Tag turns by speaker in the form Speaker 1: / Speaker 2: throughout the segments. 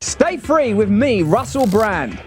Speaker 1: Stay free with me, Russell Brand.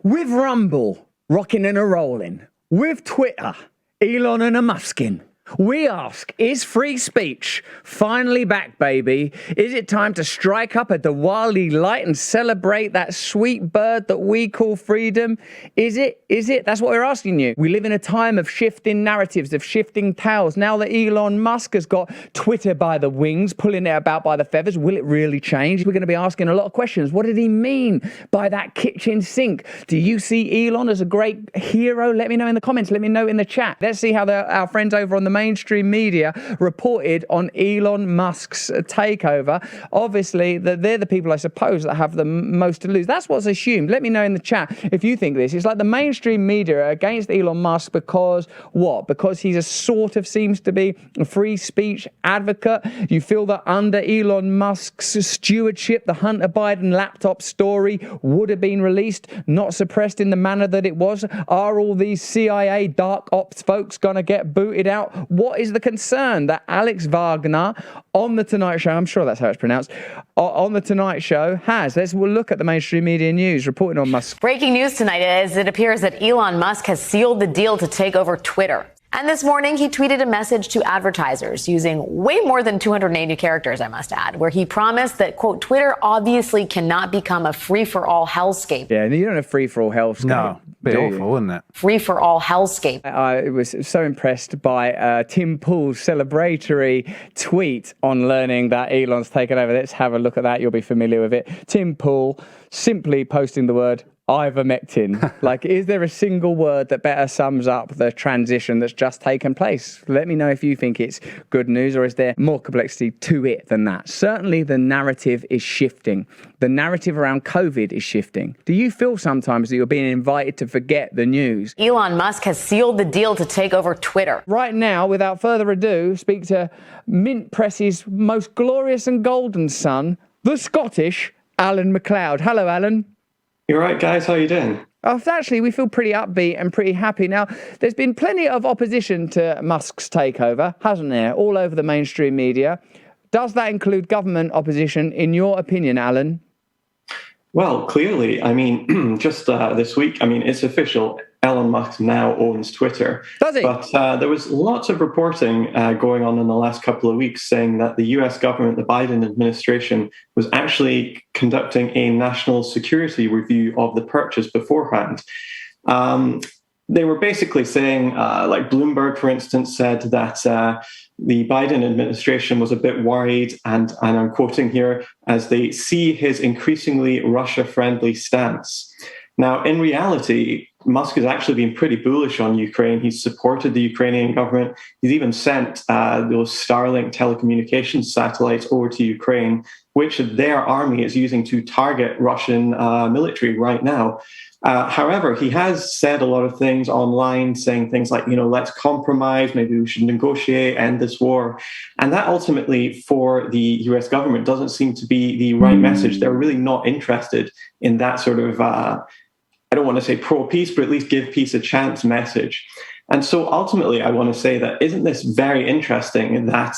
Speaker 1: With Rumble, rocking and a rolling. With Twitter, Elon and a Muskin. We ask, is free speech finally back, baby? Is it time to strike up a Diwali light and celebrate that sweet bird that we call freedom? Is it? That's what we're asking you. We live in a time of shifting narratives, of shifting tales. Now that Elon Musk has got Twitter by the wings, pulling it about by the feathers, will it really change? We're going to be asking a lot of questions. What did he mean by that kitchen sink? Do you see Elon as a great hero? Let me know in the comments. Let me know in the chat. Let's see how our friends over on the mainstream media reported on Elon Musk's takeover. Obviously, they're the people, I suppose, that have the most to lose. That's what's assumed. Let me know in the chat if you think this. It's like the mainstream media are against Elon Musk because what? Because he's a sort of seems to be a free speech advocate. You feel that under Elon Musk's stewardship, the Hunter Biden laptop story would have been released, not suppressed in the manner that it was. Are all these CIA dark ops folks going to get booted out? What is the concern that Alex Wagner on The Tonight Show, I'm sure that's how it's pronounced, on The Tonight Show has? We'll look at the mainstream media news reporting on Musk.
Speaker 2: Breaking news tonight as it appears that Elon Musk has sealed the deal to take over Twitter. And this morning, he tweeted a message to advertisers using way more than 280 characters, I must add, where he promised that, quote, Twitter obviously cannot become a free-for-all hellscape.
Speaker 1: Yeah, you don't have free-for-all hellscape.
Speaker 3: No, be awful, wouldn't it?
Speaker 2: Free-for-all hellscape.
Speaker 1: I was so impressed by Tim Pool's celebratory tweet on learning that Elon's taken over. Let's have a look at that. You'll be familiar with it. Tim Pool simply posting the word ivermectin. Like, is there a single word that better sums up the transition that's just taken place? Let me know if you think it's good news, or is there more complexity to it than that? Certainly the narrative is shifting. The narrative around COVID is shifting. Do you feel sometimes that you're being invited to forget the news?
Speaker 2: Elon Musk has sealed the deal to take over Twitter.
Speaker 1: Right now, without further ado, speak to Mint Press's most glorious and golden son, the Scottish Alan McLeod. Hello, Alan.
Speaker 4: You're right, guys. How are you doing?
Speaker 1: Actually, we feel pretty upbeat and pretty happy. Now, there's been plenty of opposition to Musk's takeover, hasn't there, all over the mainstream media. Does that include government opposition, in your opinion, Alan?
Speaker 4: Well, clearly, I mean, just this week, I mean, it's official. Elon Musk now owns Twitter.
Speaker 1: Does he?
Speaker 4: But there was lots of reporting going on in the last couple of weeks saying that the US government, the Biden administration, was actually conducting a national security review of the purchase beforehand. They were basically saying, like Bloomberg, for instance, said that the Biden administration was a bit worried, and I'm quoting here, as they see his increasingly Russia-friendly stance. Now, in reality, Musk has actually been pretty bullish on Ukraine. He's supported the Ukrainian government. He's even sent those Starlink telecommunications satellites over to Ukraine, which their army is using to target Russian military right now. However, he has said a lot of things online, saying things like, let's compromise, maybe we should negotiate, end this war. And that ultimately, for the US government, doesn't seem to be the right message. They're really not interested in that sort of, I don't want to say pro-peace, but at least give peace a chance message. And so ultimately, I want to say that isn't this very interesting that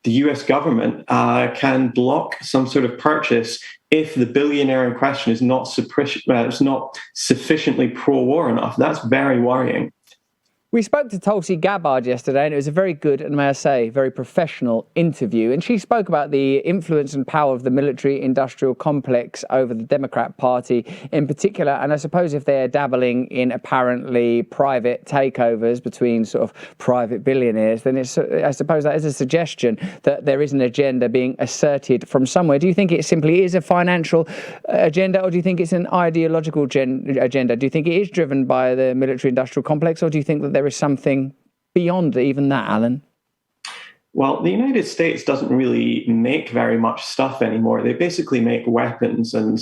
Speaker 4: the US government can block some sort of purchase if the billionaire in question is not sufficiently pro-war enough? That's very worrying.
Speaker 1: We spoke to Tulsi Gabbard yesterday, and it was a very good, and may I say, very professional interview. And she spoke about the influence and power of the military-industrial complex over the Democrat Party in particular. And I suppose if they're dabbling in apparently private takeovers between sort of private billionaires, then I suppose that is a suggestion that there is an agenda being asserted from somewhere. Do you think it simply is a financial agenda, or do you think it's an ideological agenda? Do you think it is driven by the military-industrial complex, or do you think that there is something beyond even that, Alan?
Speaker 4: Well, the United States doesn't really make very much stuff anymore. They basically make weapons and,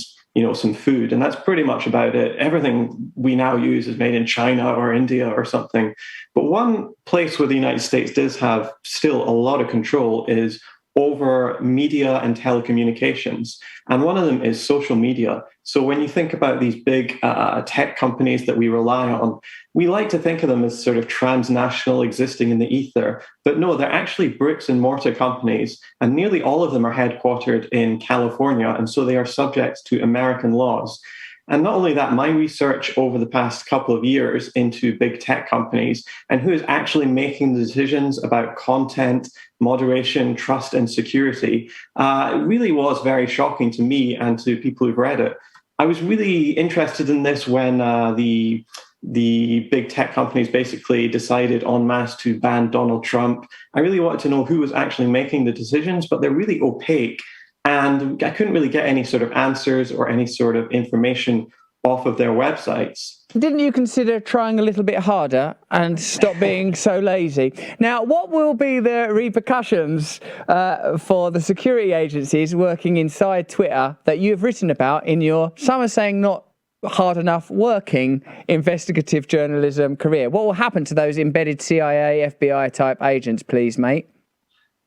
Speaker 4: some food, and that's pretty much about it. Everything we now use is made in China or India or something. But one place where the United States does have still a lot of control is over media and telecommunications. And one of them is social media. So when you think about these big tech companies that we rely on, we like to think of them as sort of transnational, existing in the ether. But no, they're actually bricks and mortar companies, and nearly all of them are headquartered in California. And so they are subject to American laws. And not only that, my research over the past couple of years into big tech companies and who is actually making the decisions about content, moderation, trust, and security really was very shocking to me and to people who've read it. I was really interested in this when the big tech companies basically decided en masse to ban Donald Trump. I really wanted to know who was actually making the decisions, but they're really opaque. And I couldn't really get any sort of answers or any sort of information off of their websites.
Speaker 1: Didn't you consider trying a little bit harder and stop being so lazy? Now, what will be the repercussions for the security agencies working inside Twitter that you've written about in your, some are saying not hard enough, working investigative journalism career? What will happen to those embedded CIA, FBI type agents, please, mate?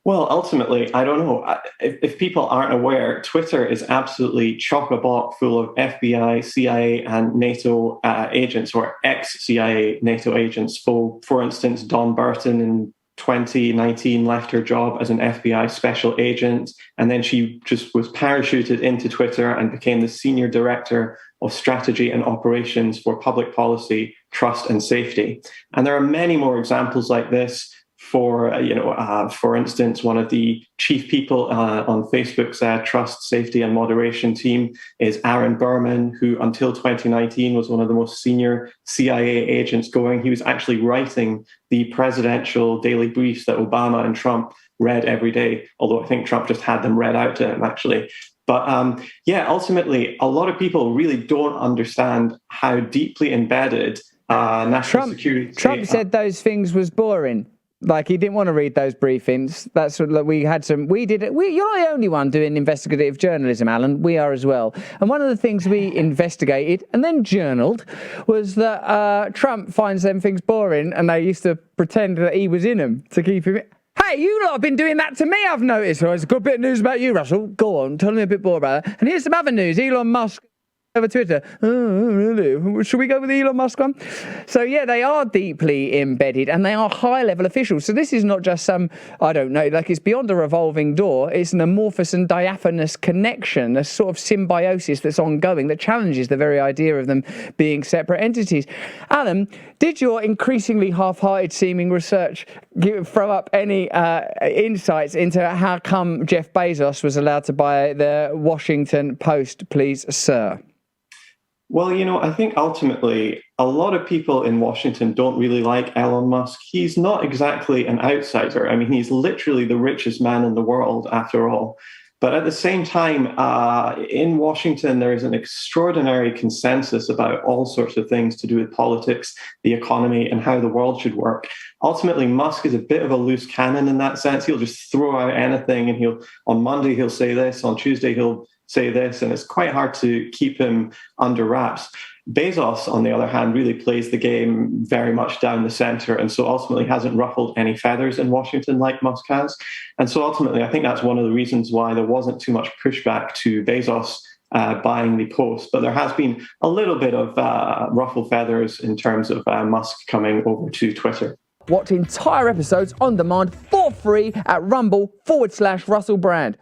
Speaker 4: Well, ultimately, I don't know. If people aren't aware, Twitter is absolutely chock-a-block full of FBI, CIA, and NATO agents, or ex-CIA NATO agents. For instance, Dawn Burton in 2019 left her job as an FBI special agent, and then she just was parachuted into Twitter and became the senior director of strategy and operations for public policy, trust, and safety. And there are many more examples like this. For instance, one of the chief people on Facebook's trust, safety, and moderation team is Aaron Berman, who until 2019 was one of the most senior CIA agents going. He was actually writing the presidential daily briefs that Obama and Trump read every day, although I think Trump just had them read out to him, actually. But ultimately, a lot of people really don't understand how deeply embedded national security.
Speaker 1: Trump said those things was boring. Like, he didn't want to read those briefings. That's what we had some. We did it. You're not the only one doing investigative journalism, Alan. We are as well. And one of the things we investigated and then journaled was that Trump finds them things boring, and they used to pretend that he was in them to keep him. Hey, you lot have been doing that to me, I've noticed. Well, it's a good bit of news about you, Russell. Go on, tell me a bit more about that. And here's some other news. Elon Musk over Twitter. Oh, really? Should we go with the Elon Musk one? So, yeah, they are deeply embedded and they are high-level officials. So this is not just some, I don't know, like it's beyond a revolving door. It's an amorphous and diaphanous connection, a sort of symbiosis that's ongoing that challenges the very idea of them being separate entities. Alan, did your increasingly half-hearted seeming research throw up any insights into how come Jeff Bezos was allowed to buy the Washington Post, please, sir?
Speaker 4: Well, I think ultimately a lot of people in Washington don't really like Elon Musk. He's not exactly an outsider. I mean, he's literally the richest man in the world, after all. But at the same time, in Washington, there is an extraordinary consensus about all sorts of things to do with politics, the economy, and how the world should work. Ultimately, Musk is a bit of a loose cannon in that sense. He'll just throw out anything, and on Monday he'll say this, on Tuesday he'll say this, and it's quite hard to keep him under wraps. Bezos, on the other hand, really plays the game very much down the center, and so ultimately hasn't ruffled any feathers in Washington like Musk has. And so ultimately, I think that's one of the reasons why there wasn't too much pushback to Bezos buying the Post. But there has been a little bit of ruffled feathers in terms of Musk coming over to Twitter.
Speaker 1: Watch entire episodes on demand for free at rumble.com/Russell Brand.